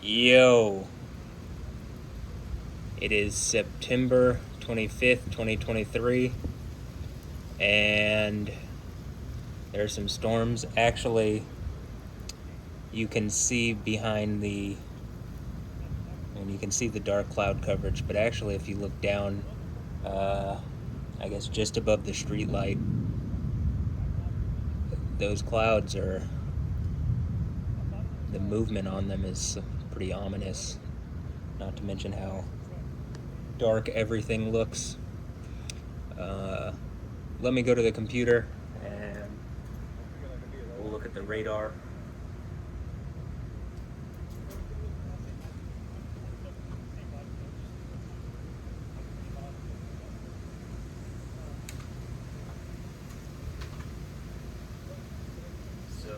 Yo, it is September 25th, 2023, and there are some storms. Actually, you can see you can see the dark cloud coverage, but actually if you look down, I guess just above the street light, those clouds the movement on them is pretty ominous, not to mention how dark everything looks. Let me go to the computer and we'll look at the radar. So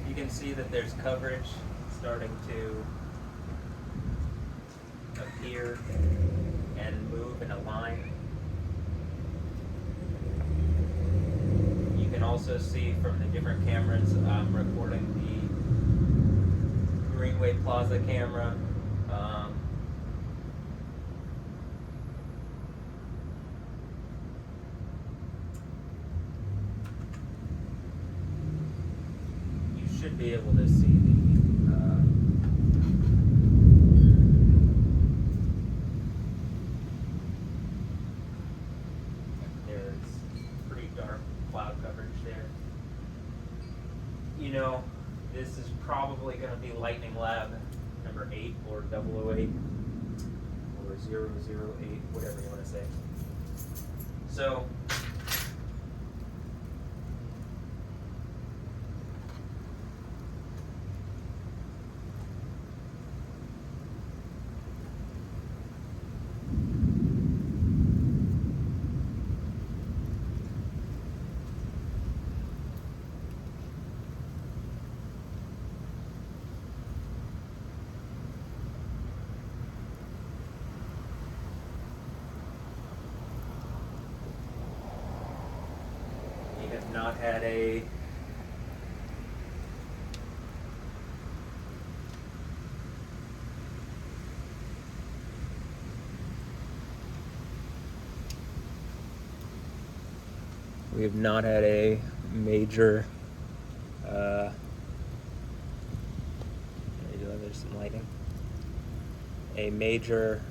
you can see that there's coverage starting to appear and move in a line. You can also see from the different cameras, I'm recording the Greenway Plaza camera. You should be able to see there's pretty dark cloud coverage there. You know, this is probably going to be Lightning Lab number 8 or 008 or 008, whatever you want to say. So, we have not had a major there's some lighting. A major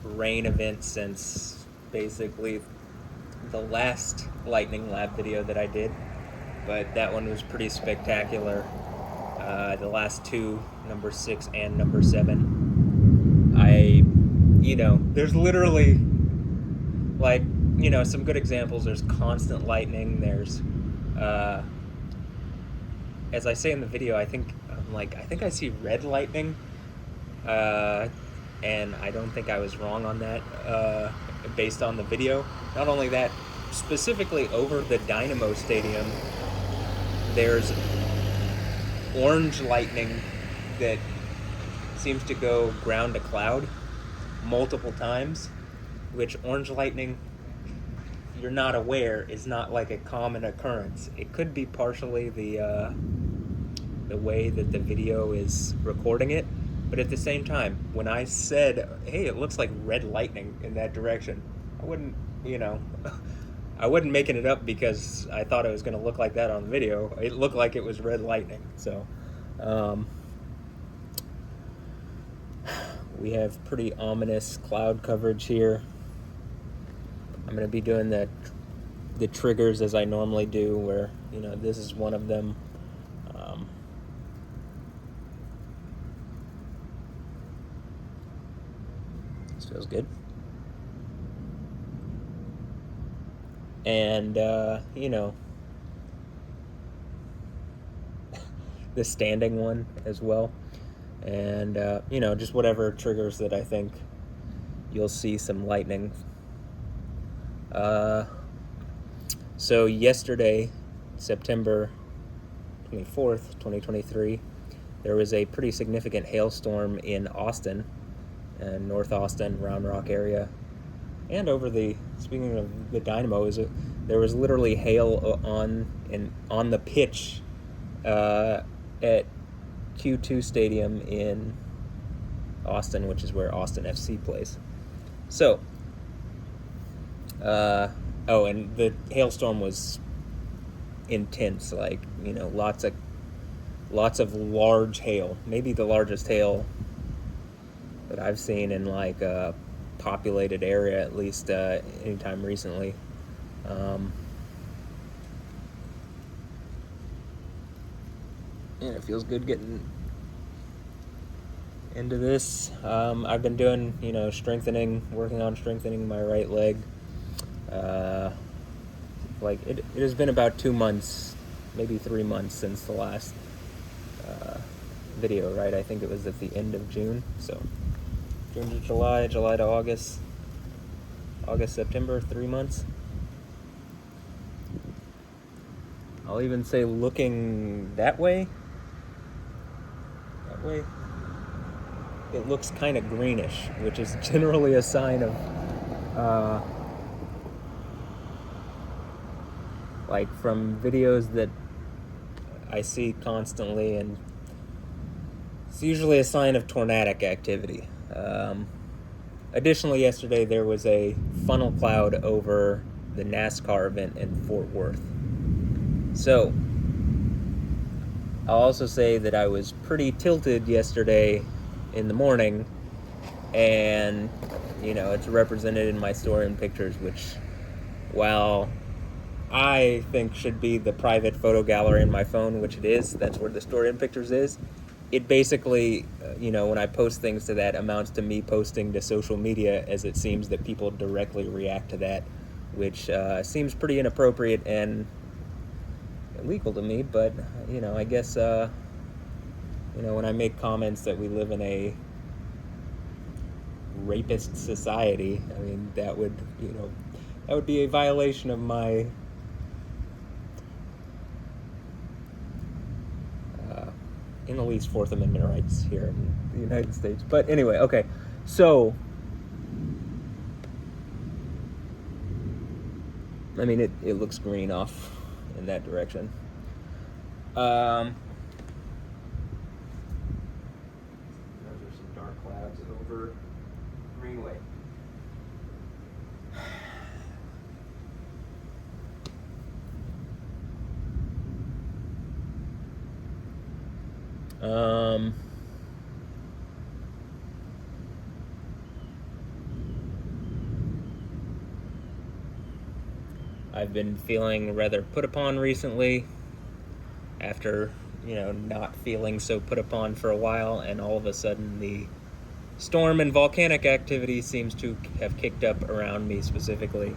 rain event since basically the last Lightning Lab video that I did, but that one was pretty spectacular. The last two, number 6 and number 7, there's literally some good examples. There's constant lightning. There's, as I say in the video, I think I see red lightning, and I don't think I was wrong on that, based on the video. Not only that, specifically over the Dynamo Stadium, there's orange lightning that seems to go ground to cloud multiple times, which orange lightning, if you're not aware, is not like a common occurrence. It could be partially the way that the video is recording it, but at the same time, when I said, hey, it looks like red lightning in that direction, I wasn't making it up because I thought it was going to look like that on the video. It looked like it was red lightning. So we have pretty ominous cloud coverage here. I'm going to be doing the triggers as I normally do, where this is one of them. This feels good. And the standing one as well, and just whatever triggers that I think you'll see some lightning. So yesterday, September 24th, 2023, there was a pretty significant hailstorm in Austin, North Austin, Round Rock area. And speaking of the dynamo, there was literally hail on the pitch at Q2 Stadium in Austin, which is where Austin FC plays. So, and the hailstorm was intense, like, lots of large hail, maybe the largest hail that I've seen in like a populated area, at least anytime recently. And it feels good getting into this. I've been doing, working on strengthening my right leg. Like it has been about 2 months, maybe 3 months since the last video, right? I think it was at the end of June. So June to July, July to August, August, September, 3 months. I'll even say looking that way, it looks kind of greenish, which is generally a sign of, like from videos that I see constantly, and it's usually a sign of tornadic activity. Additionally, yesterday there was a funnel cloud over the NASCAR event in Fort Worth. So, I'll also say that I was pretty tilted yesterday in the morning, and, it's represented in my story and pictures, which, while I think should be the private photo gallery in my phone, which it is, that's where the story and pictures is, it basically, when I post things to that, amounts to me posting to social media, as it seems that people directly react to that, which seems pretty inappropriate and illegal to me. But I guess when I make comments that we live in a rapist society, I mean, that would be a violation of my in the least Fourth Amendment rights here in the United States. But anyway, okay, so I mean, it looks green off in that direction. Those are some dark clouds over Greenway. I've been feeling rather put upon recently, after, not feeling so put upon for a while, and all of a sudden the storm and volcanic activity seems to have kicked up around me specifically.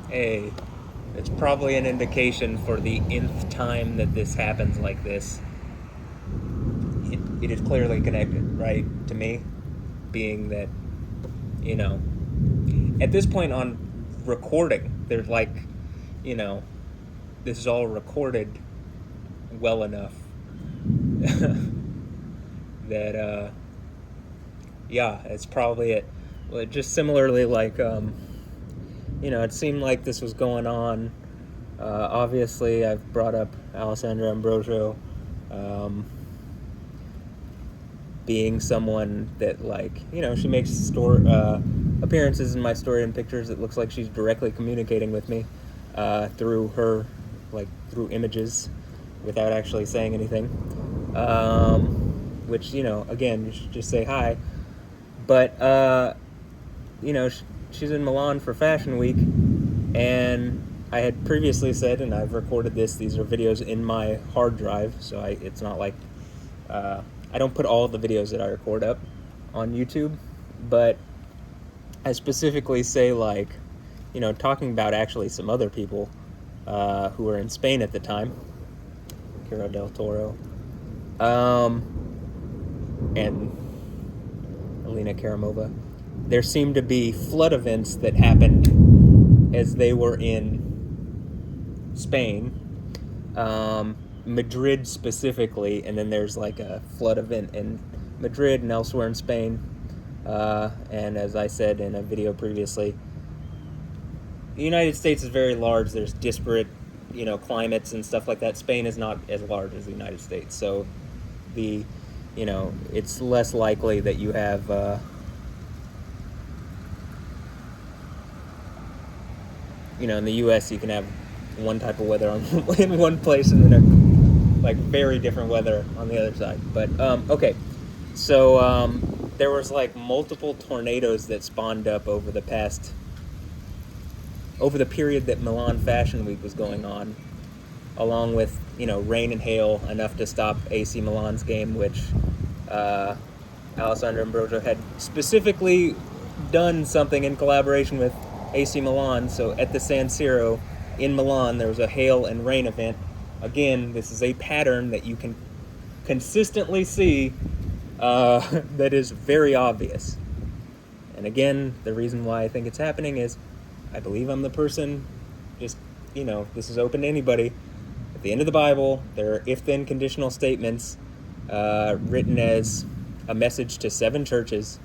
It's probably an indication for the nth time that this happens like this. It is clearly connected, right, to me, being that, at this point on recording, there's like, this is all recorded well enough that, it's probably it. Well, just similarly, like, it seemed like this was going on. Obviously, I've brought up Alessandra Ambrosio, being someone that, like, she makes appearances in my story and pictures. It looks like she's directly communicating with me through her, like, through images, without actually saying anything. Which, again, you should just say hi. But, she's in Milan for Fashion Week, and I had previously said, and I've recorded these are videos in my hard drive, so it's not like, I don't put all the videos that I record up on YouTube, but I specifically say, like, talking about actually some other people who were in Spain at the time, Kira del Toro, and Alina Karamova. There seemed to be flood events that happened as they were in Spain, Madrid specifically, and then there's like a flood event in Madrid and elsewhere in Spain. And as I said in a video previously, the United States is very large. There's disparate, climates and stuff like that. Spain is not as large as the United States, so it's less likely that you have in the U.S. you can have one type of weather in one place and then like very different weather on the other side. But okay, so there was like multiple tornadoes that spawned up over the period that Milan Fashion Week was going on, along with rain and hail enough to stop AC Milan's game, which Alessandra Ambrosio had specifically done something in collaboration with AC Milan. So at the San Siro in Milan, there was a hail and rain event. Again, this is a pattern that you can consistently see that is very obvious. And again, the reason why I think it's happening is I believe I'm the person, this is open to anybody. At the end of the Bible, there are if-then conditional statements written as a message to 7 churches.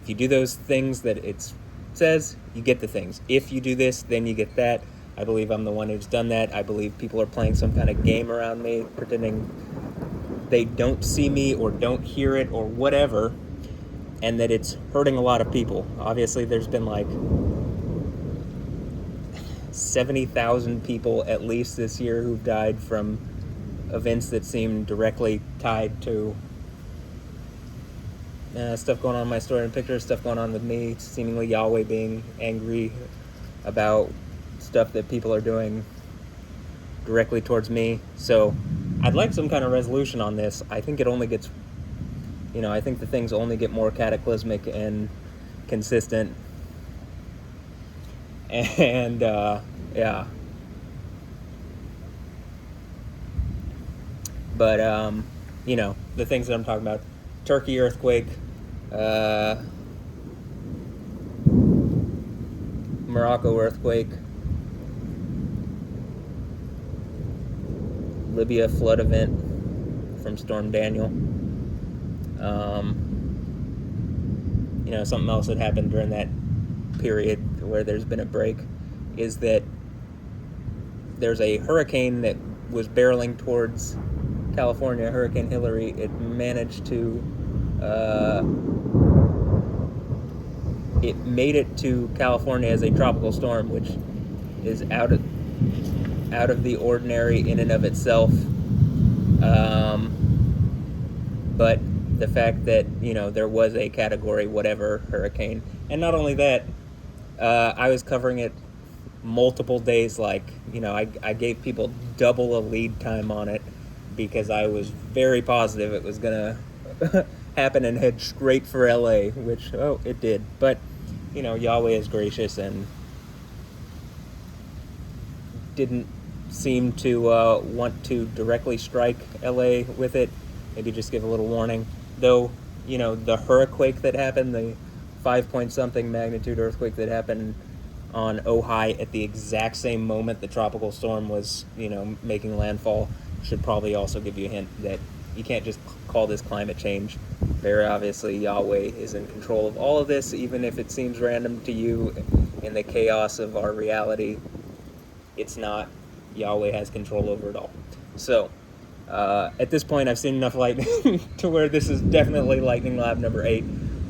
If you do those things that it says, you get the things. If you do this, then you get that. I believe I'm the one who's done that. I believe people are playing some kind of game around me, pretending they don't see me or don't hear it or whatever, and that it's hurting a lot of people. Obviously, there's been like 70,000 people at least this year who've died from events that seem directly tied to stuff going on in my story and pictures, stuff going on with me, seemingly Yahweh being angry about stuff that people are doing directly towards me. So I'd like some kind of resolution on this. I think it only gets, I think the things only get more cataclysmic and consistent. And, yeah. But, the things that I'm talking about, Turkey earthquake, Morocco earthquake, Libya flood event from Storm Daniel. Something else that happened during that period where there's been a break is that there's a hurricane that was barreling towards California, Hurricane Hillary. It managed to it made it to California as a tropical storm, which is out of the ordinary in and of itself. But the fact that there was a category whatever hurricane, and not only that, I was covering it multiple days. Like I gave people double a lead time on it because I was very positive it was gonna happen and head straight for LA, which it did. But Yahweh is gracious and didn't seem to want to directly strike LA with it. Maybe just give a little warning. Though, the hurricane that happened, the 5-point-something magnitude earthquake that happened on Ojai at the exact same moment the tropical storm was, making landfall, should probably also give you a hint that you can't just call this climate change. Very obviously, Yahweh is in control of all of this, even if it seems random to you in the chaos of our reality. It's not. Yahweh has control over it all. So, at this point, I've seen enough lightning to where this is definitely lightning lab number 8.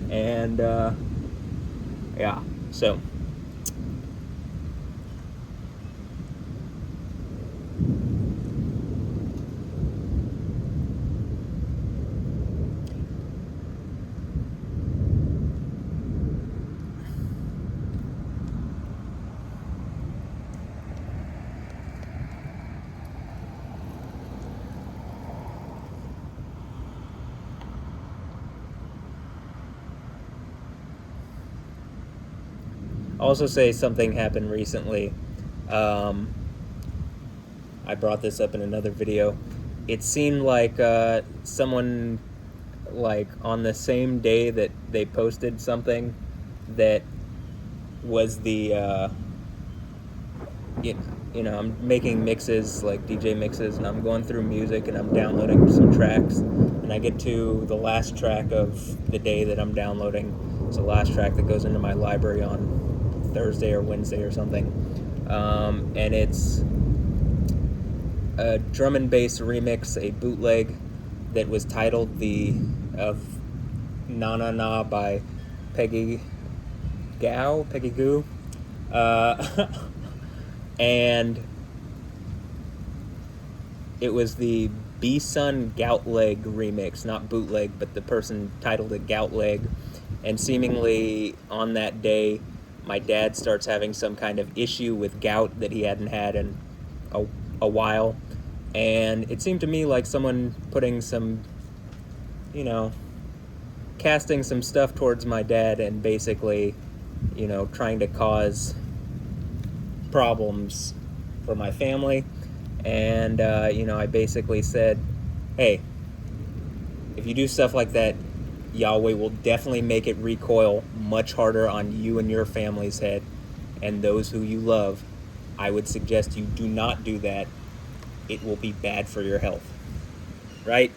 And, yeah, so. Also say something happened recently. I brought this up in another video. It seemed like someone, like on the same day that they posted something that was the I'm making mixes, like DJ mixes, and I'm going through music and I'm downloading some tracks, and I get to the last track of the day that I'm downloading. It's the last track that goes into my library on Thursday or Wednesday or something, and it's a drum and bass remix, a bootleg that was titled "The of Na Na Na" by Peggy Goo, and it was the B-Sun Goutleg remix, not bootleg, but the person titled it Goutleg. And seemingly on that day, my dad starts having some kind of issue with gout that he hadn't had in a while. And it seemed to me like someone putting some, casting some stuff towards my dad and basically, trying to cause problems for my family. And, I basically said, hey, if you do stuff like that, Yahweh will definitely make it recoil much harder on you and your family's head and those who you love. I would suggest you do not do that. It will be bad for your health. Right?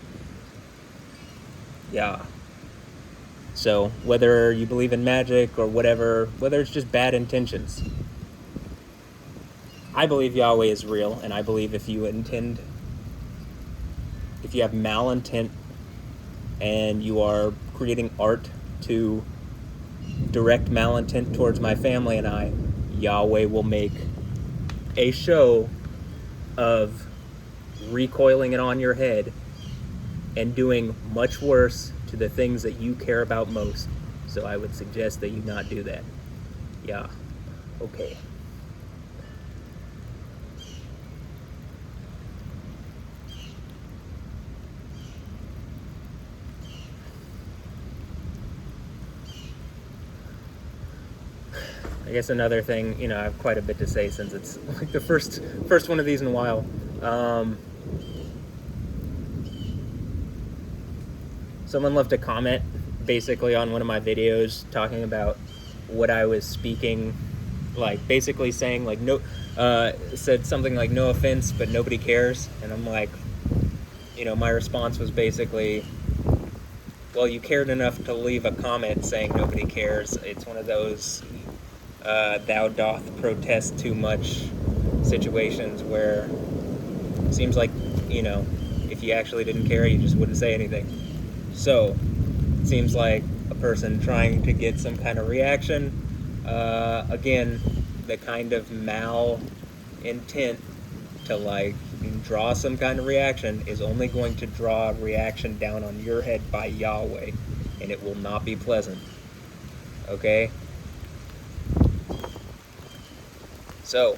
Yeah. So, whether you believe in magic or whatever, whether it's just bad intentions, I believe Yahweh is real, and I believe if you have malintent and you are creating art to direct malintent towards my family and I, Yahweh will make a show of recoiling it on your head and doing much worse to the things that you care about most. So I would suggest that you not do that. Yeah. Okay. I guess another thing, I have quite a bit to say since it's like the first one of these in a while. Someone left a comment basically on one of my videos talking about what I was speaking, like basically saying like said something like no offense, but nobody cares. And I'm like, my response was basically, well, you cared enough to leave a comment saying nobody cares. It's one of those thou doth protest too much situations where it seems like, if you actually didn't care, you just wouldn't say anything. So, it seems like a person trying to get some kind of reaction. Again, the kind of mal intent to draw some kind of reaction is only going to draw a reaction down on your head by Yahweh, and it will not be pleasant. Okay? So,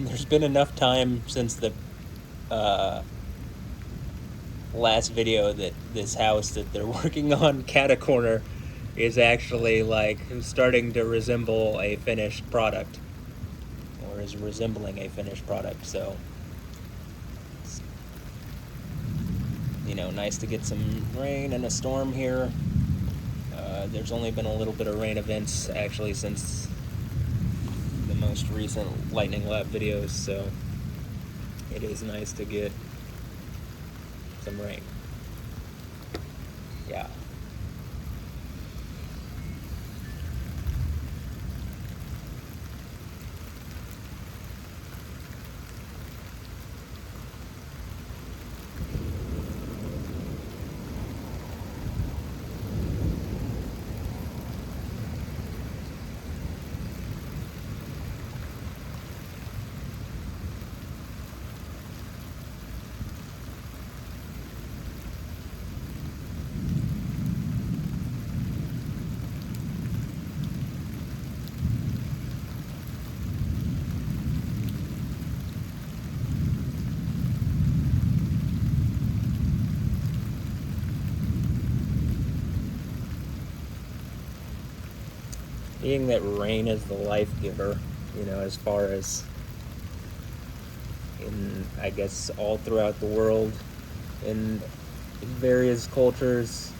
there's been enough time since the last video that this house that they're working on, Catacorner, is actually starting to resemble a finished product, or is resembling a finished product. So it's, nice to get some rain and a storm here. There's only been a little bit of rain events actually since the most recent Lightning Lab videos, so it is nice to get some rain. Yeah. being that rain is the life giver, as far as in, I guess, all throughout the world, in various cultures,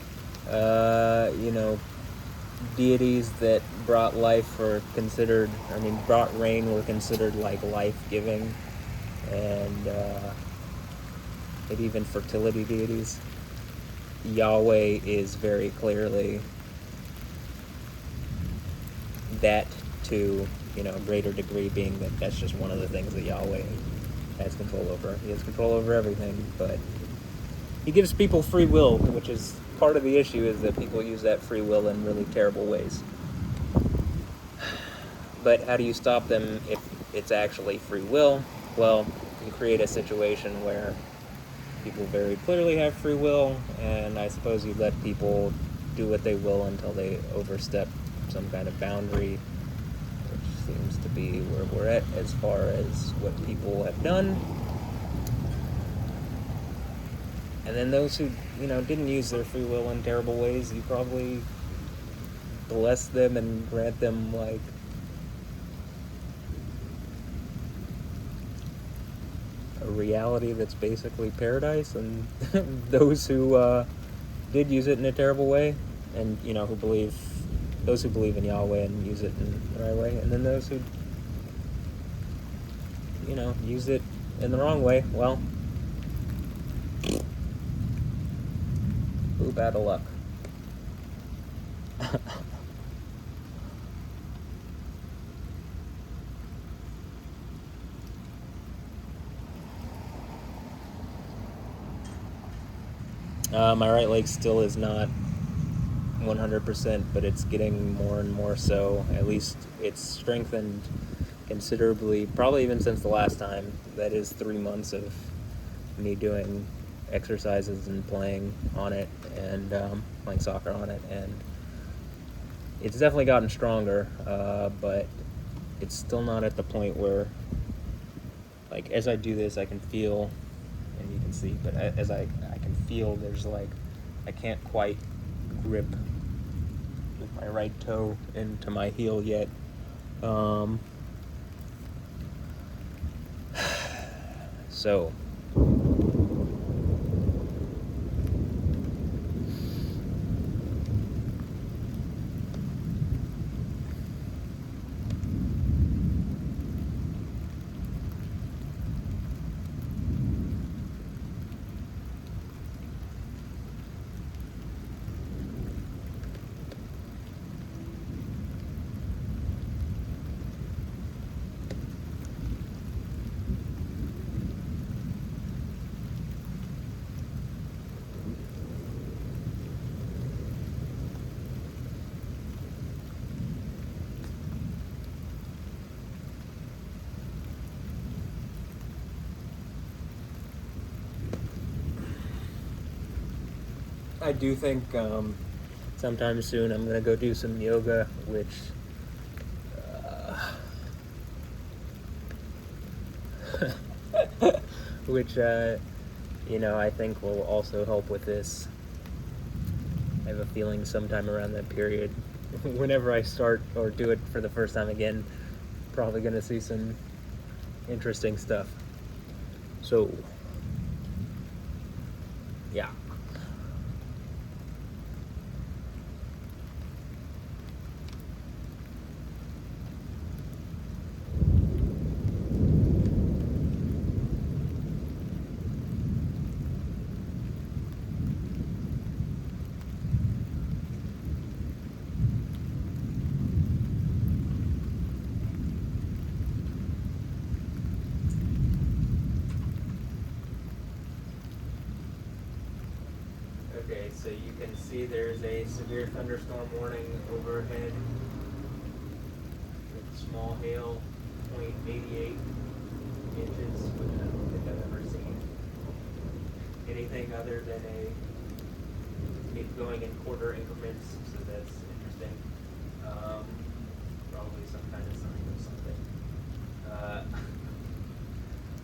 deities that brought life brought rain were considered like life-giving, and maybe even fertility deities. Yahweh is very clearly that to, a greater degree, being that that's just one of the things that Yahweh has control over. He has control over everything, but he gives people free will, which is part of the issue, is that people use that free will in really terrible ways. But how do you stop them if it's actually free will? Well, you create a situation where people very clearly have free will, and I suppose you let people do what they will until they overstep some kind of boundary, which seems to be where we're at as far as what people have done. And then those who, didn't use their free will in terrible ways, you probably bless them and grant them, a reality that's basically paradise. And those who did use it in a terrible way, and, those who believe in Yahweh and use it in the right way, and then those who, use it in the wrong way, well, ooh, bad of luck. My right leg still is not 100%, but it's getting more and more so. At least it's strengthened considerably, probably even since the last time. That is 3 months of me doing exercises and playing on it, and playing soccer on it, and it's definitely gotten stronger, but it's still not at the point where, as I do this, I can feel, and you can see, but as I can feel, there's I can't quite grip with my right toe into my heel yet. So I do think sometime soon I'm going to go do some yoga, which I think will also help with this. I have a feeling sometime around that period, whenever I start or do it for the first time again, probably going to see some interesting stuff. So, yeah. Okay, so you can see there's a severe thunderstorm warning overhead with small hail, 0.88 inches, which I don't think I've ever seen anything other than it going in quarter increments, so that's interesting. Probably some kind of sign of something.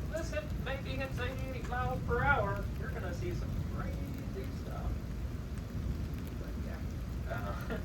Unless it maybe hits 98 miles per hour, you're gonna see some crazy stuff. But yeah.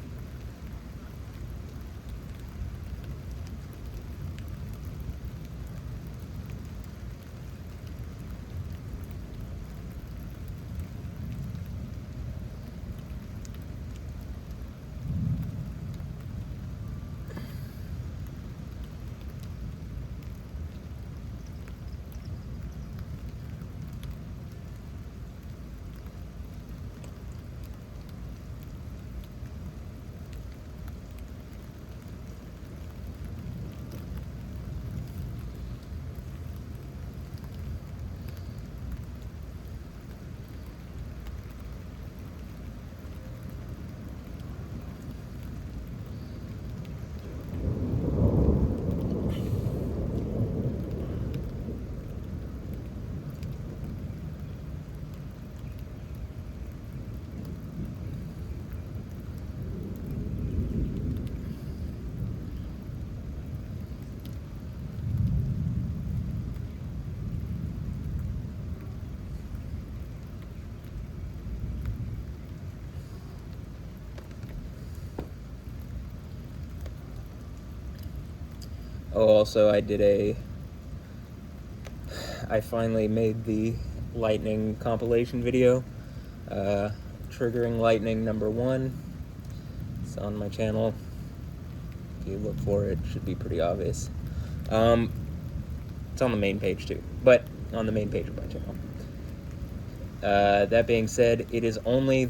Oh, also I finally made the lightning compilation video, triggering lightning #1. It's on my channel. If you look for it, it should be pretty obvious. It's on the main page too, but on the main page of my channel. That being said, it is only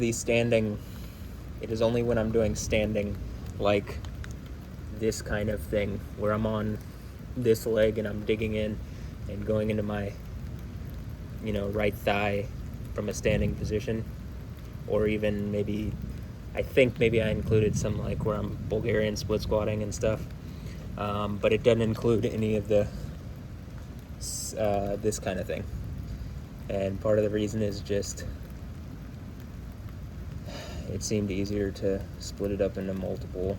when I'm doing standing, like this kind of thing, where I'm on this leg and I'm digging in and going into my, right thigh from a standing position, or even maybe, I think maybe I included some like where I'm Bulgarian split squatting and stuff, but it doesn't include any of the this kind of thing. And part of the reason is just it seemed easier to split it up into multiple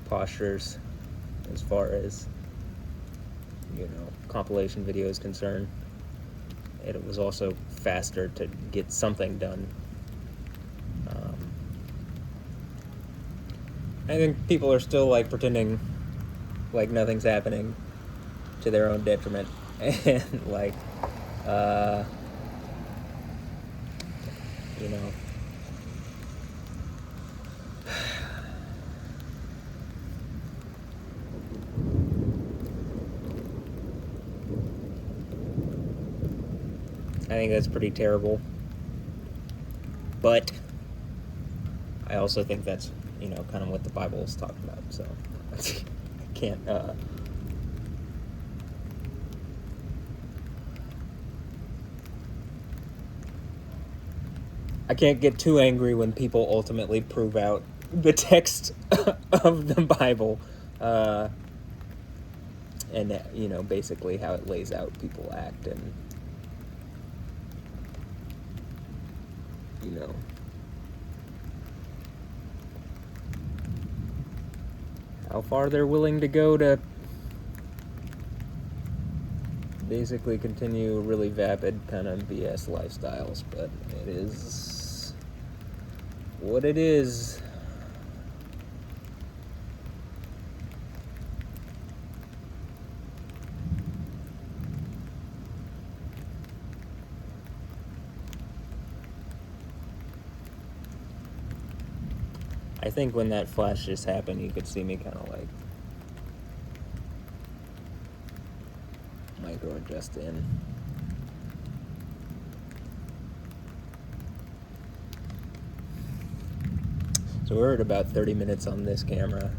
postures as far as compilation video is concerned. It was also faster to get something done. I think people are still like pretending like nothing's happening to their own detriment, and like I think that's pretty terrible. But I also think that's, kind of what the Bible is talking about. So I can't, I can't get too angry when people ultimately prove out the text of the Bible, and basically how it lays out people act, and how far they're willing to go to basically continue really vapid kind of BS lifestyles. But it is what it is. I think when that flash just happened, you could see me kind of like micro adjust in. So we're at about 30 minutes on this camera.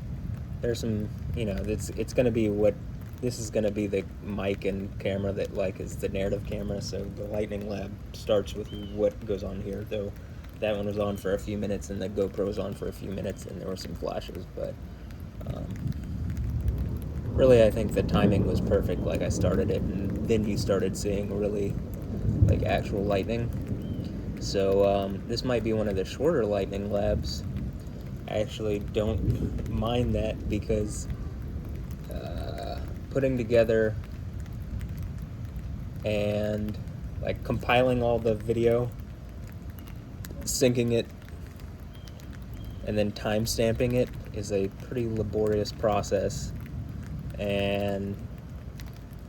There's some, it's going to be this is going to be the mic and camera that like is the narrative camera. So the Lightning Lab starts with what goes on here, though. That one was on for a few minutes, and the GoPro was on for a few minutes, and there were some flashes, but really I think the timing was perfect. Like I started it, and then you started seeing really like actual lightning. So this might be one of the shorter Lightning Labs. I actually don't mind that, because putting together and like compiling all the video, syncing it, and then time stamping it is a pretty laborious process. And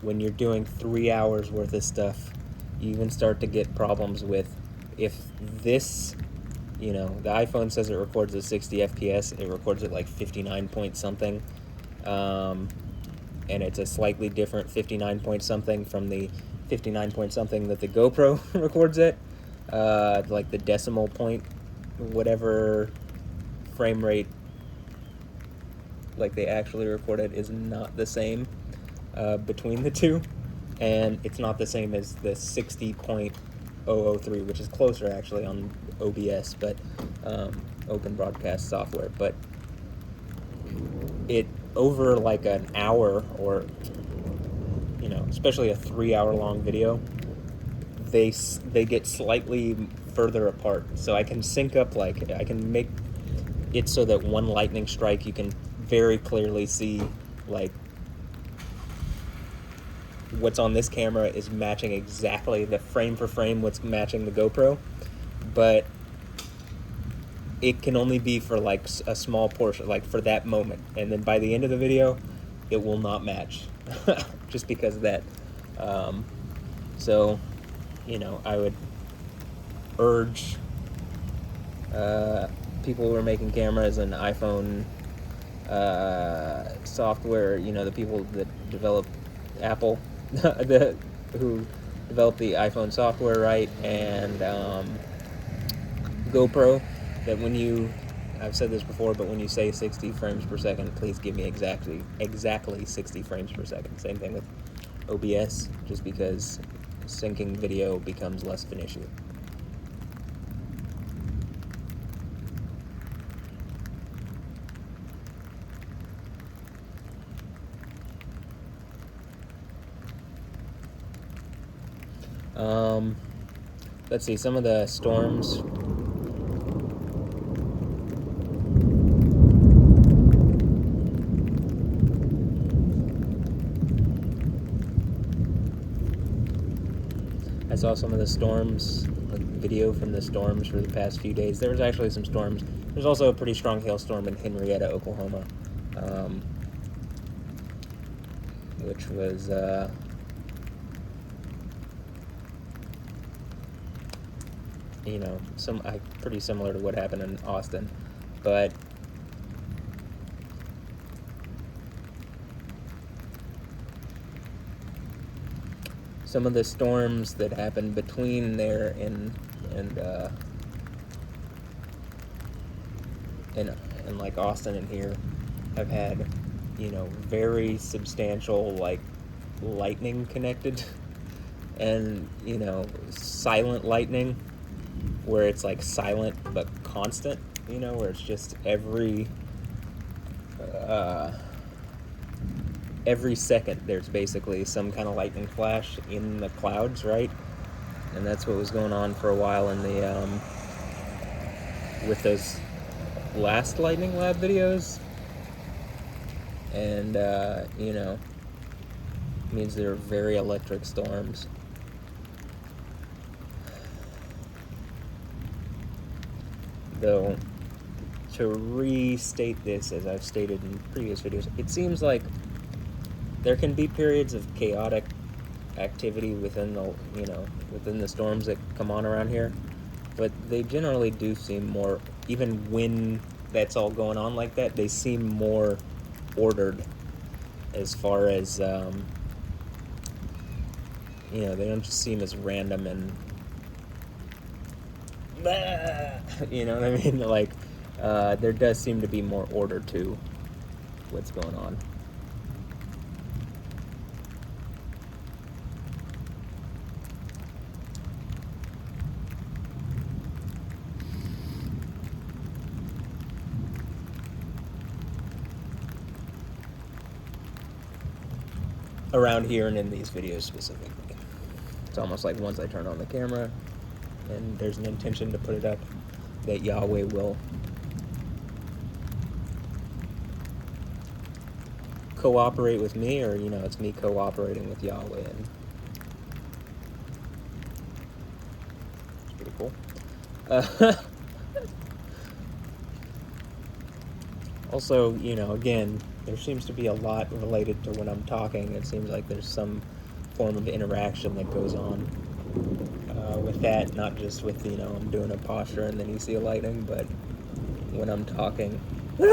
when you're doing 3 hours worth of stuff, you even start to get problems with, if this, the iPhone says it records at 60 FPS, it records at like 59 point something, and it's a slightly different 59 point something from the 59 point something that the GoPro records at. Like the decimal point, whatever frame rate like they actually record it is not the same between the two, and it's not the same as the 60.003, which is closer actually on OBS, but open broadcast software. But it over like an hour, or especially a 3 hour long video, they get slightly further apart. So I can sync up, like I can make it so that one lightning strike you can very clearly see like what's on this camera is matching exactly the frame for frame what's matching the GoPro, but it can only be for like a small portion, like for that moment, and then by the end of the video it will not match just because of that. So, I would urge people who are making cameras and iPhone software, the people that develop Apple, who develop the iPhone software, right, and GoPro, that I've said this before, but when you say 60 frames per second, please give me exactly 60 frames per second. Same thing with OBS, just because syncing video becomes less of an issue. Let's see, some of the storms. I saw some of the storms, like video from the storms for the past few days. There was actually some storms. There's also a pretty strong hailstorm in Henrietta, Oklahoma, which was pretty similar to what happened in Austin, but some of the storms that happened between there and like Austin and here have had very substantial like lightning connected, and silent lightning, where it's like silent but constant, where it's just every second there's basically some kind of lightning flash in the clouds, right? And that's what was going on for a while in the with those last Lightning Lab videos, and means they're very electric storms. Though, to restate this, as I've stated in previous videos, it seems like there can be periods of chaotic activity within the storms that come on around here, but they generally do seem more, even when that's all going on like that, they seem more ordered as far as they don't just seem as random and you know what I mean? Like, there does seem to be more order to what's going on. Around here and in these videos specifically. It's almost like once I turn on the camera and there's an intention to put it up, that Yahweh will cooperate with me, or it's me cooperating with Yahweh, and it's pretty cool. Also, again, there seems to be a lot related to when I'm talking. It seems like there's some form of interaction that goes on with that, not just with, I'm doing a posture and then you see a lightning, but when I'm talking. When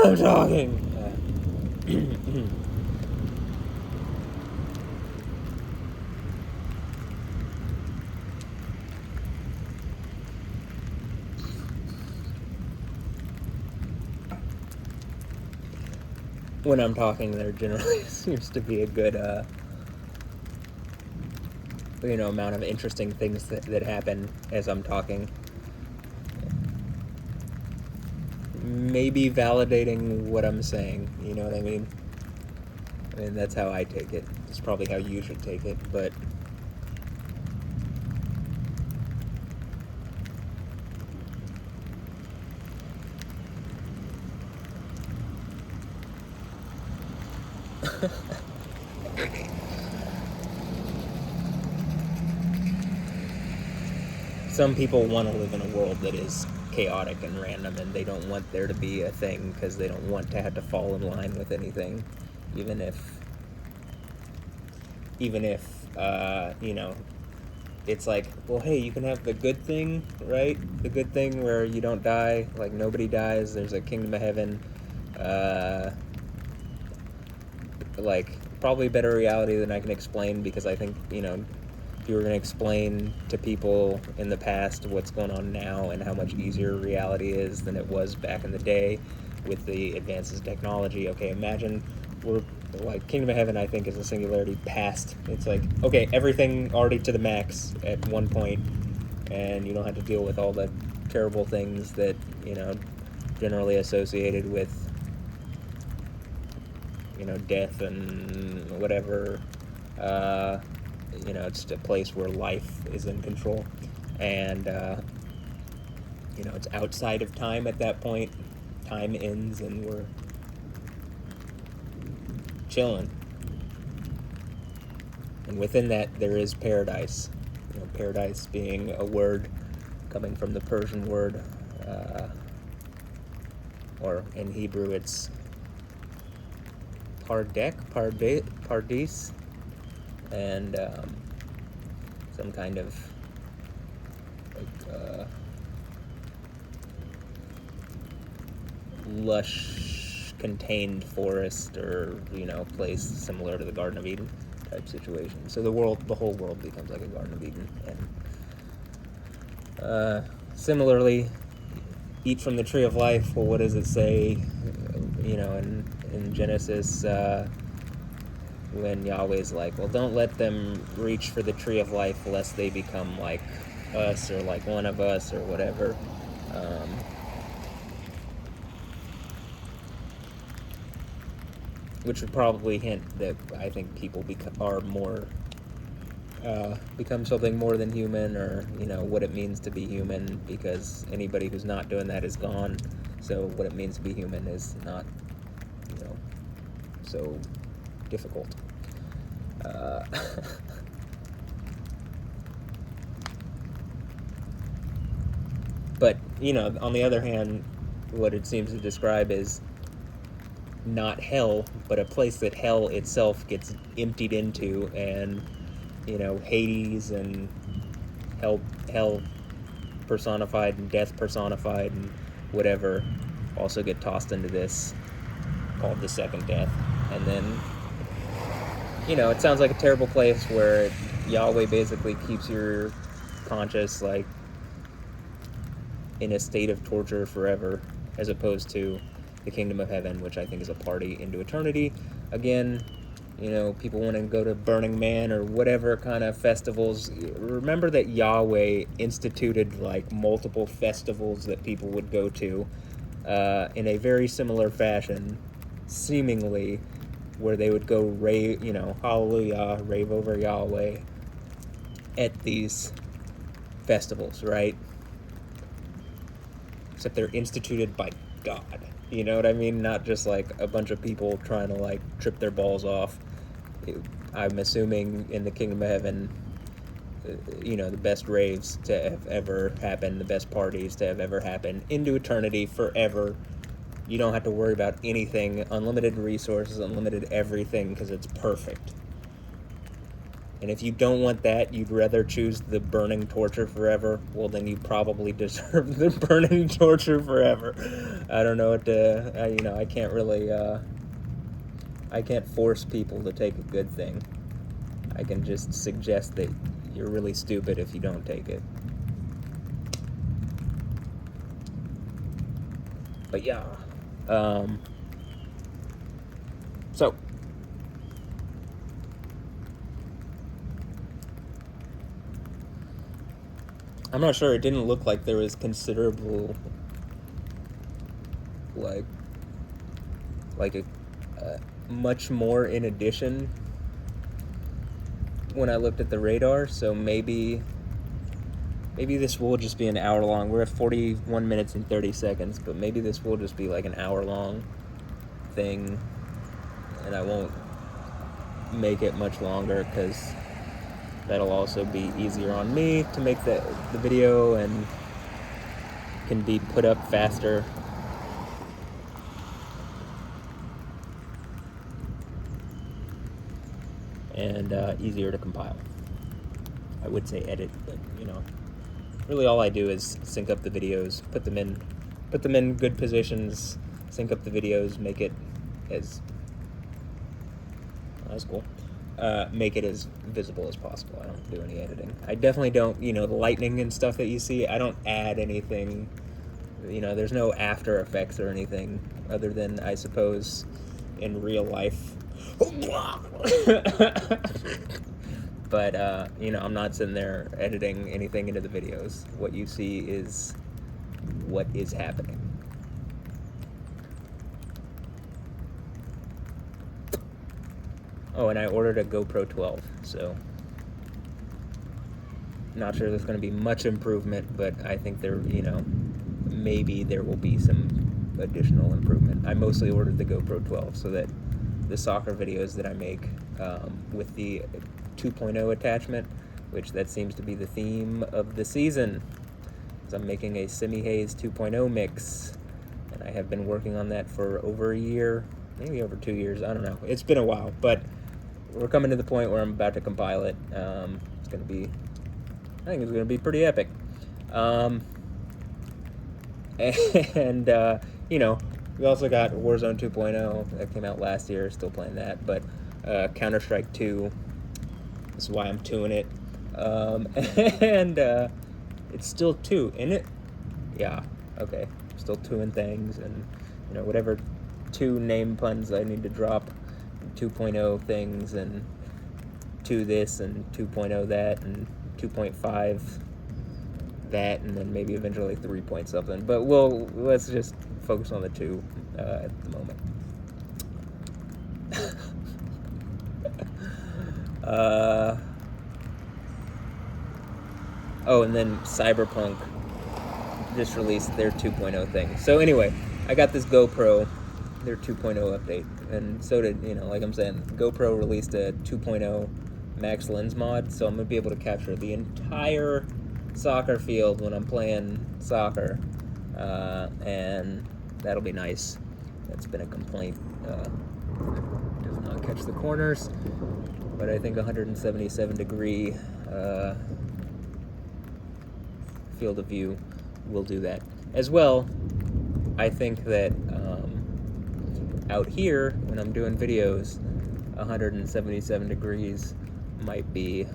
I'm talking, there generally seems to be a good, amount of interesting things that happen as I'm talking. Maybe validating what I'm saying, you know what I mean? I mean, that's how I take it. It's probably how you should take it, but some people want to live in a world that is chaotic and random, and they don't want there to be a thing because they don't want to have to fall in line with anything, even if even if, you know, it's like, well, hey, you can have the good thing, right? The good thing where you don't die, like nobody dies, there's a kingdom of heaven, like probably a better reality than I can explain, because I think, you know, if you were going to explain to people in the past what's going on now and how much easier reality is than it was back in the day with the advances in technology, okay, imagine we're like Kingdom of Heaven, I think, is a singularity past. It's like, okay, everything already to the max at one point, and you don't have to deal with all the terrible things that, you know, generally associated with, you know, death and whatever. You know, it's a place where life is in control, and you know, it's outside of time at that point. Time ends, and we're chilling. And within that, there is paradise. You know, paradise being a word coming from the Persian word, or in Hebrew, it's pardis, and some kind of like lush, contained forest, or, you know, place similar to the Garden of Eden type situation. So the whole world becomes like a Garden of Eden. And similarly, eat from the tree of life. Well, what does it say? You know, in Genesis, when Yahweh's like, well, don't let them reach for the tree of life lest they become like us, or like one of us, or whatever. Which would probably hint that I think people become something more than human, or, you know, what it means to be human, because anybody who's not doing that is gone. So what it means to be human is not, you know, so difficult. But, you know, on the other hand, what it seems to describe is not hell, but a place that hell itself gets emptied into, and, you know, Hades and hell personified and death personified and whatever also get tossed into this called the second death. And then, you know, it sounds like a terrible place where Yahweh basically keeps your conscious like in a state of torture forever, as opposed to the kingdom of heaven, which I think is a party into eternity. Again, you know, people want to go to Burning Man or whatever kind of festivals. Remember that Yahweh instituted like multiple festivals that people would go to in a very similar fashion, seemingly, where they would go rave, you know, hallelujah, rave over Yahweh at these festivals, right? Except they're instituted by God. You know what I mean? Not just like a bunch of people trying to like trip their balls off. I'm assuming in the kingdom of heaven, you know, the best raves to have ever happened, the best parties to have ever happened, into eternity, forever. You don't have to worry about anything, unlimited resources, unlimited everything, because it's perfect. And if you don't want that, you'd rather choose the burning torture forever, well, then you probably deserve the burning torture forever. I don't know what to, you know, I can't really, I can't force people to take a good thing. I can just suggest that you're really stupid if you don't take it. But yeah. So, I'm not sure. It didn't look like there was considerable, like a much more in addition when I looked at the radar. So maybe this will just be an hour long. We're at 41 minutes and 30 seconds, but maybe this will just be like an hour long thing, and I won't make it much longer, because that'll also be easier on me to make the video, and can be put up faster. and easier to compile. I would say edit, but really all I do is sync up the videos, put them in good positions, sync up the videos, make it as that's cool. Make it as visible as possible. I don't do any editing. I definitely don't, the lightning and stuff that you see, I don't add anything. There's no After Effects or anything other than, I suppose, in real life. But, I'm not sitting there editing anything into the videos. What you see is what is happening. Oh, and I ordered a GoPro 12, so not sure there's going to be much improvement, but I think maybe there will be some additional improvement. I mostly ordered the GoPro 12 so that the soccer videos that I make with the 2.0 attachment, which that seems to be the theme of the season, because I'm making a Semi-Haze 2.0 mix, and I have been working on that for over a year, maybe over 2 years, I don't know. It's been a while, but we're coming to the point where I'm about to compile it. I think it's going to be pretty epic. We also got Warzone 2.0 that came out last year, still playing that, but Counter-Strike 2, this is why I'm 2ing it. It's still 2, isn't it? Yeah, okay. Still 2ing things, and whatever 2 name puns I need to drop, 2.0 things, and 2 this, and 2.0 that, and 2.5 that, and then maybe eventually 3 point something. But let's just focus on the 2 at the moment. And then Cyberpunk just released their 2.0 thing. So anyway, I got this GoPro, their 2.0 update, and so did, like I'm saying, GoPro released a 2.0 max lens mod, so I'm going to be able to capture the entire soccer field when I'm playing soccer, and that'll be nice. That's been a complaint. Does not catch the corners, but I think 177 degree field of view will do that. As well, I think that out here, when I'm doing videos, 177 degrees might be,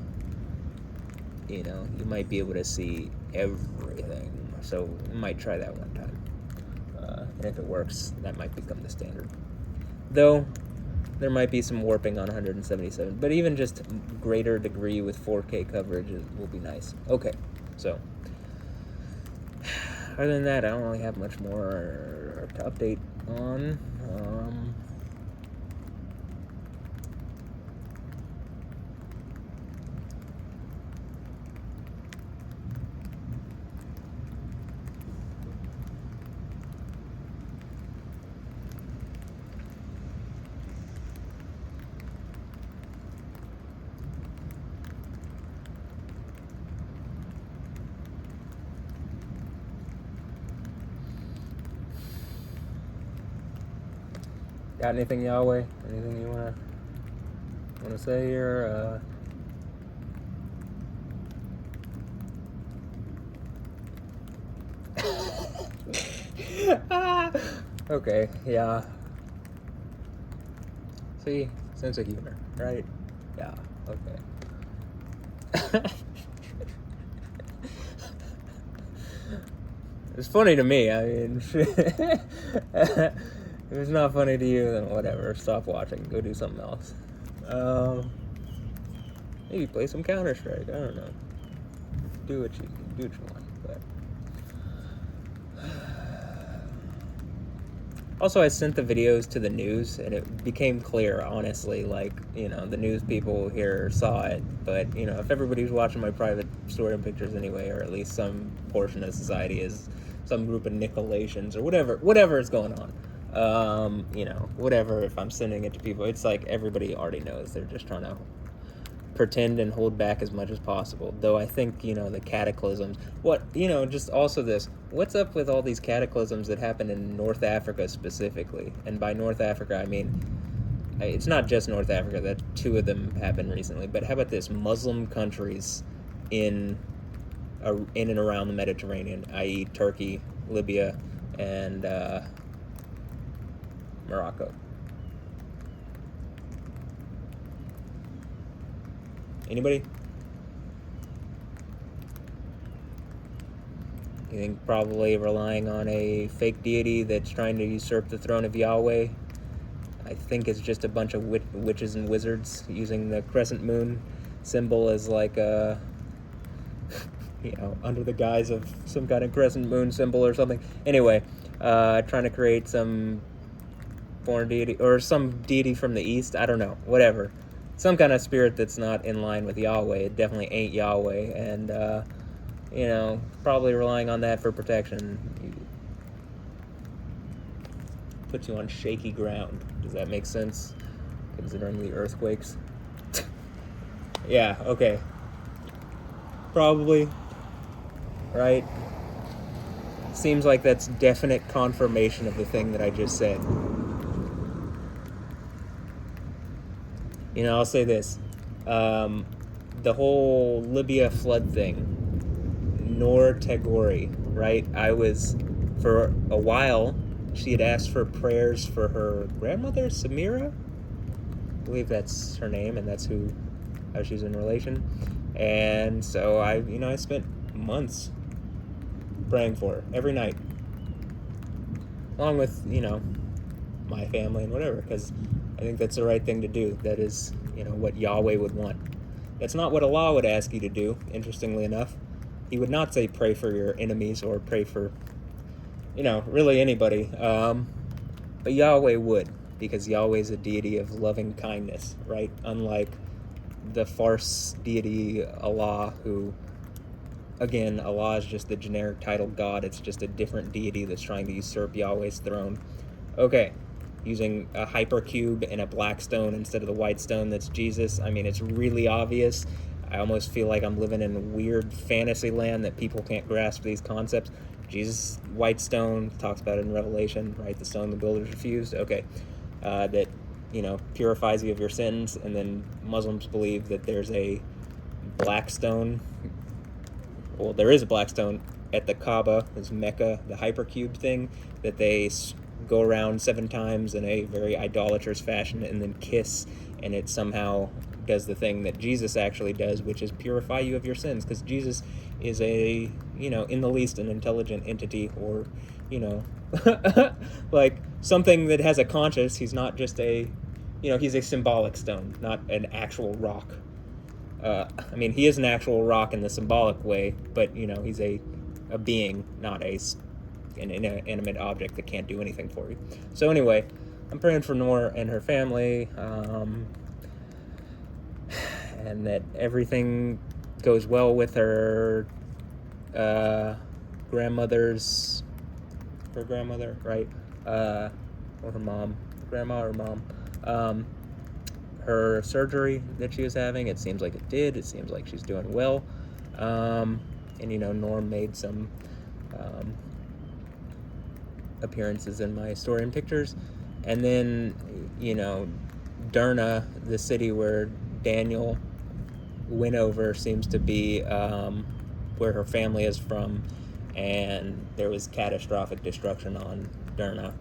you might be able to see everything. So I might try that one time. And if it works, that might become the standard. Though, there might be some warping on 177, but even just greater degree with 4K coverage will be nice. Okay, so other than that, I don't really have much more to update on. Got anything, Yahweh? Anything you wanna say here? Okay, yeah. See, sense of humor, right? Yeah. Okay. It's funny to me. I mean, if it's not funny to you, then whatever. Stop watching. Go do something else. Maybe play some Counter-Strike. I don't know. Do what you want. But also, I sent the videos to the news, and it became clear, honestly, like, the news people here saw it, but, if everybody's watching my private story and pictures anyway, or at least some portion of society is some group of Nicolations, or whatever is going on, whatever, if I'm sending it to people, it's like everybody already knows. They're just trying to pretend and hold back as much as possible. Though I think, the cataclysms, just also this, what's up with all these cataclysms that happen in North Africa specifically? And by North Africa, I mean, it's not just North Africa, that 2 of them happened recently, but how about this? Muslim countries in and around the Mediterranean, i.e. Turkey, Libya, and Morocco. Anybody? You think probably relying on a fake deity that's trying to usurp the throne of Yahweh? I think it's just a bunch of witches and wizards using the crescent moon symbol as like a, under the guise of some kind of crescent moon symbol or something. Anyway, trying to create some foreign deity or some deity from the east. I don't know. Whatever. Some kind of spirit that's not in line with Yahweh. It definitely ain't Yahweh. And, probably relying on that for protection. Puts you on shaky ground. Does that make sense? Considering the earthquakes. Yeah, okay. Probably. Right? Seems like that's definite confirmation of the thing that I just said. I'll say this. The whole Libya flood thing. Noor Tagore, right? For a while, she had asked for prayers for her grandmother, Samira? I believe that's her name, and that's how she's in relation. And so I spent months praying for her every night, along with my family and whatever, because I think that's the right thing to do. That is what Yahweh would want. That's not what Allah would ask you to do, interestingly enough. He would not say pray for your enemies or pray for really anybody, but Yahweh would, because Yahweh is a deity of loving kindness, right? Unlike the farce deity Allah, who, again, Allah is just the generic title God. It's just a different deity that's trying to usurp Yahweh's throne. Okay, using a hypercube and a black stone instead of the white stone that's Jesus. I mean, it's really obvious. I almost feel like I'm living in weird fantasy land that people can't grasp these concepts. Jesus, white stone, talks about it in Revelation, right? The stone the builders refused. Okay, that purifies you of your sins. And then Muslims believe that there's a black stone. Well, there is a black stone at the Kaaba, this Mecca, the hypercube thing, that they go around 7 times in a very idolatrous fashion and then kiss, and it somehow does the thing that Jesus actually does, which is purify you of your sins, because Jesus is a, in the least, an intelligent entity, or, like something that has a conscience. He's not just he's a symbolic stone, not an actual rock. He is an actual rock in the symbolic way, but, he's a being, not an inanimate object that can't do anything for you. So anyway, I'm praying for Noor and her family, and that everything goes well with her her grandmother, right? Or her mom, grandma or mom. Her surgery that she was having, it seems like it did. It seems like she's doing well. And Norm made some appearances in my story and pictures. And then, Derna, the city where Daniel went over, seems to be where her family is from, and there was catastrophic destruction on Derna.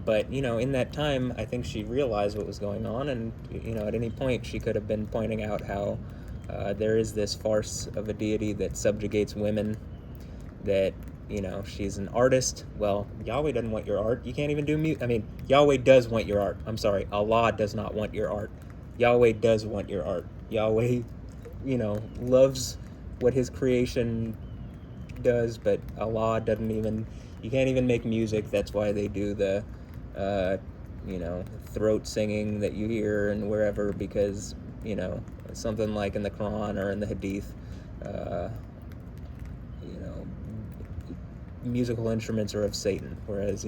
But, in that time, I think she realized what was going on, and, at any point she could have been pointing out how there is this farce of a deity that subjugates women, that, she's an artist. Well, Yahweh doesn't want your art. You can't even do Yahweh does want your art. I'm sorry, Allah does not want your art. Yahweh does want your art. Yahweh, loves what his creation does, but Allah doesn't even... You can't even make music. That's why they do the, throat singing that you hear and wherever, because, something like in the Quran or in the Hadith, musical instruments are of Satan, whereas,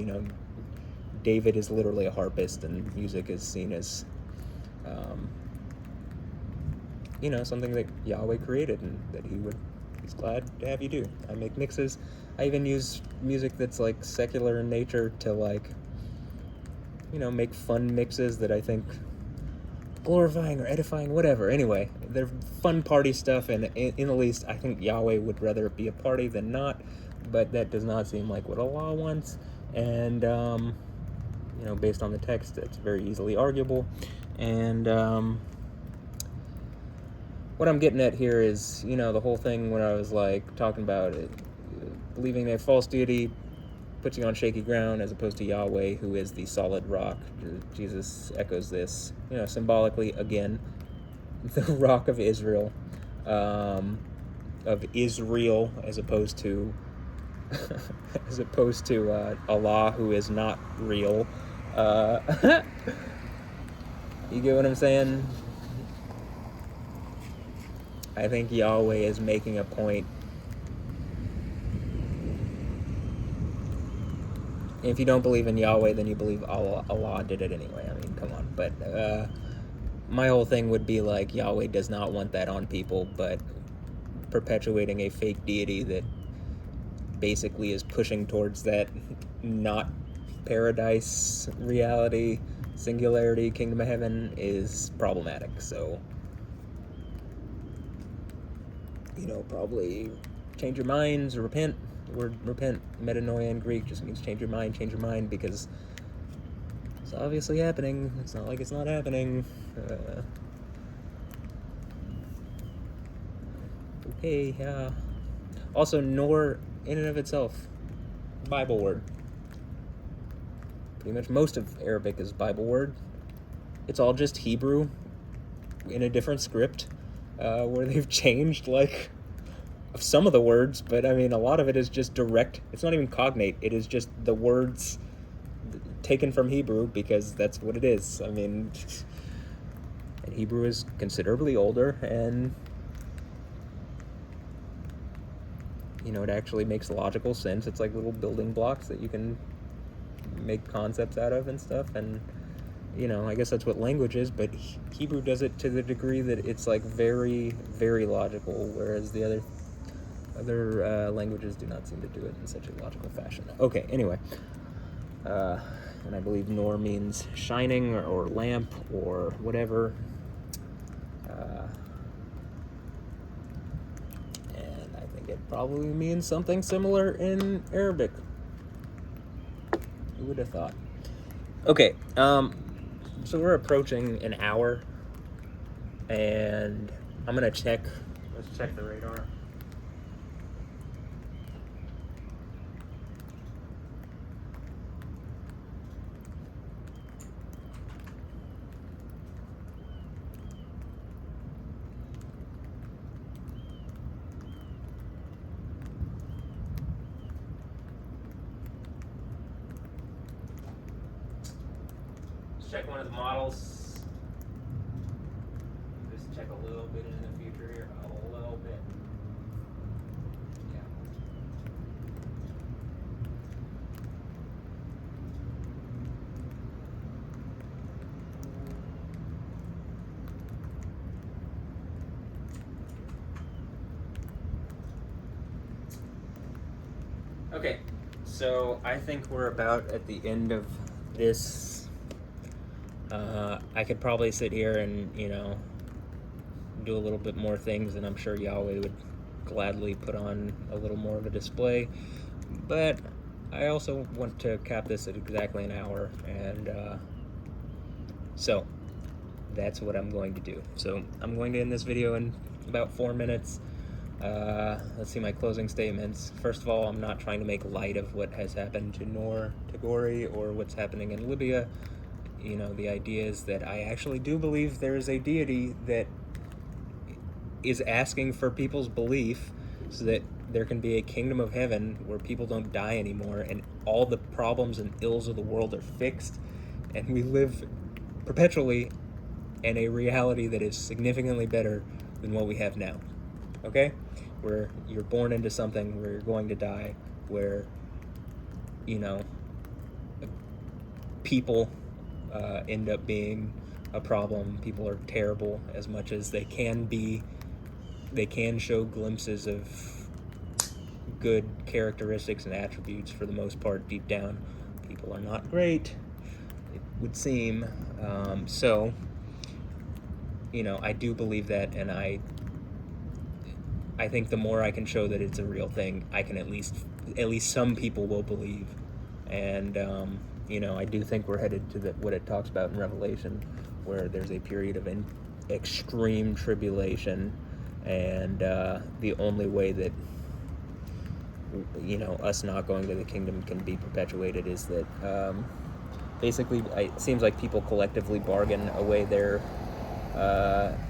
David is literally a harpist, and music is seen as, something that Yahweh created and that he's glad to have you do. I make mixes. I even use music that's like secular in nature to make fun mixes that I think glorifying or edifying, whatever. Anyway, they're fun party stuff, and in the least, I think Yahweh would rather it be a party than not, but that does not seem like what Allah wants, and, based on the text, it's very easily arguable, and, what I'm getting at here is, the whole thing when I was, talking about it, believing a false deity puts you on shaky ground as opposed to Yahweh, who is the solid rock. Jesus echoes this, symbolically, again, the rock of Israel, as opposed to Allah, who is not real. You get what I'm saying? I think Yahweh is making a point. If you don't believe in Yahweh, then you believe Allah did it anyway. I mean, come on. But my whole thing would be Yahweh does not want that on people, but perpetuating a fake deity that basically is pushing towards that not paradise reality, singularity, kingdom of heaven is problematic. So, probably change your minds or repent. The word repent, metanoia in Greek, just means change your mind, because it's obviously happening. It's not like it's not happening. Okay, yeah. Also, Noor, in and of itself, Bible word. Pretty much most of Arabic is Bible word. It's all just Hebrew in a different script, where they've changed, some of the words, but I mean, a lot of it is just direct. It's not even cognate. It is just the words taken from Hebrew, because that's what it is. I mean, and Hebrew is considerably older, and, it actually makes logical sense. It's like little building blocks that you can make concepts out of and stuff, and, I guess that's what language is, but Hebrew does it to the degree that it's, very, very logical, whereas the other languages do not seem to do it in such a logical fashion. Okay, anyway. And I believe Noor means shining or lamp or whatever. And I think it probably means something similar in Arabic. Who would have thought? Okay, so we're approaching an hour, and I'm gonna check. Let's check the radar. Check one of the models. Just check a little bit in the future here. A little bit. Yeah. Okay, so I think we're about at the end of this. I could probably sit here and, do a little bit more things, and I'm sure Yahweh would gladly put on a little more of a display. But I also want to cap this at exactly an hour, and so that's what I'm going to do. So I'm going to end this video in about 4 minutes. Let's see my closing statements. First of all, I'm not trying to make light of what has happened to Noor Tagore or what's happening in Libya. The idea is that I actually do believe there is a deity that is asking for people's belief so that there can be a kingdom of heaven where people don't die anymore and all the problems and ills of the world are fixed, and we live perpetually in a reality that is significantly better than what we have now. Okay? Where you're born into something, where you're going to die, where, people end up being a problem. People are terrible as much as they can be. They can show glimpses of good characteristics and attributes for the most part deep down. People are not great. would seem. So, I do believe that, and I think the more I can show that it's a real thing, I can at least some people will believe. And I do think we're headed to what it talks about in Revelation, where there's a period of extreme tribulation, and the only way that us not going to the kingdom can be perpetuated is that basically it seems like people collectively bargain away their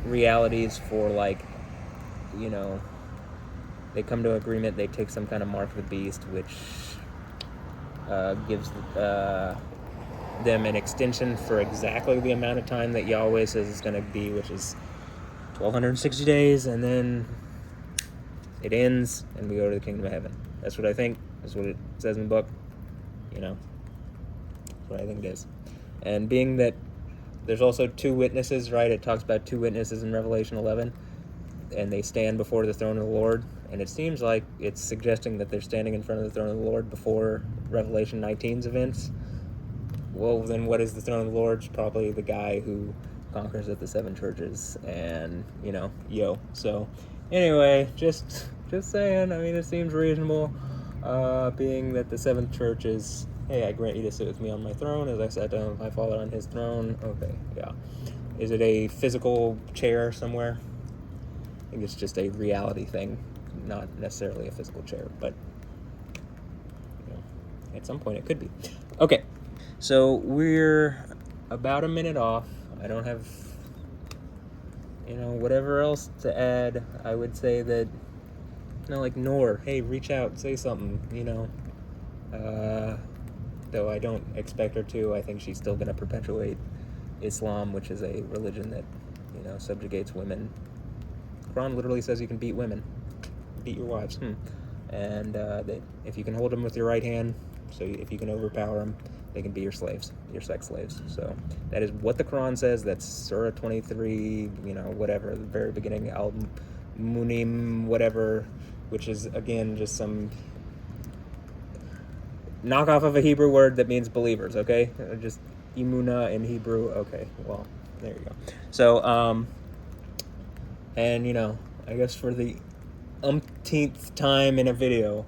realities for, like, they come to agreement, they take some kind of mark of the beast, which gives them an extension for exactly the amount of time that Yahweh says it's going to be, which is 1,260 days, and then it ends, and we go to the kingdom of heaven. That's what I think. That's what it says in the book. That's what I think it is. And being that there's also two witnesses, right? It talks about two witnesses in Revelation 11, and they stand before the throne of the Lord. And it seems like it's suggesting that they're standing in front of the throne of the Lord before Revelation 19's events. Well, then what is the throne of the Lord? It's probably the guy who conquers at the seven churches, and, So, anyway, just saying, it seems reasonable, being that the seventh church is, hey, I grant you to sit with me on my throne as I sat down with my Father on his throne. Okay, yeah. Is it a physical chair somewhere? I think it's just a reality thing, not necessarily a physical chair, but at some point it could be. Okay, so we're about a minute off. I don't have whatever else to add. I would say that, like Noor, hey, reach out, say something, though I don't expect her to. I think she's still going to perpetuate Islam, which is a religion that, subjugates women. The Quran literally says you can beat women, beat your wives, and that if you can hold them with your right hand, so if you can overpower them, they can be your slaves, your sex slaves. So that is what the Quran says. That's Surah 23, whatever, the very beginning, Al-Munim, whatever, which is, again, just some knockoff of a Hebrew word that means believers, okay? Just imuna in Hebrew, okay, well, there you go. So, and, I guess for the umpteenth time in a video,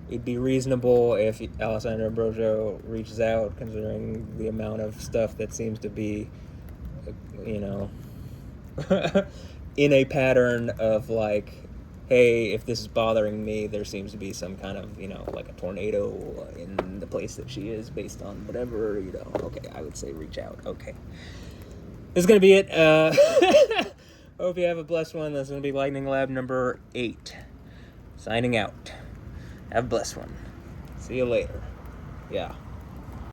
it'd be reasonable if Alessandra Ambrosio reaches out, considering the amount of stuff that seems to be, in a pattern of, like, hey, if this is bothering me, there seems to be some kind of, like a tornado in the place that she is based on whatever, okay, I would say reach out. Okay. This is going to be it. Hope you have a blessed one. That's going to be Lightning Lab number 8. Signing out. Have a blessed one. See you later. Yeah.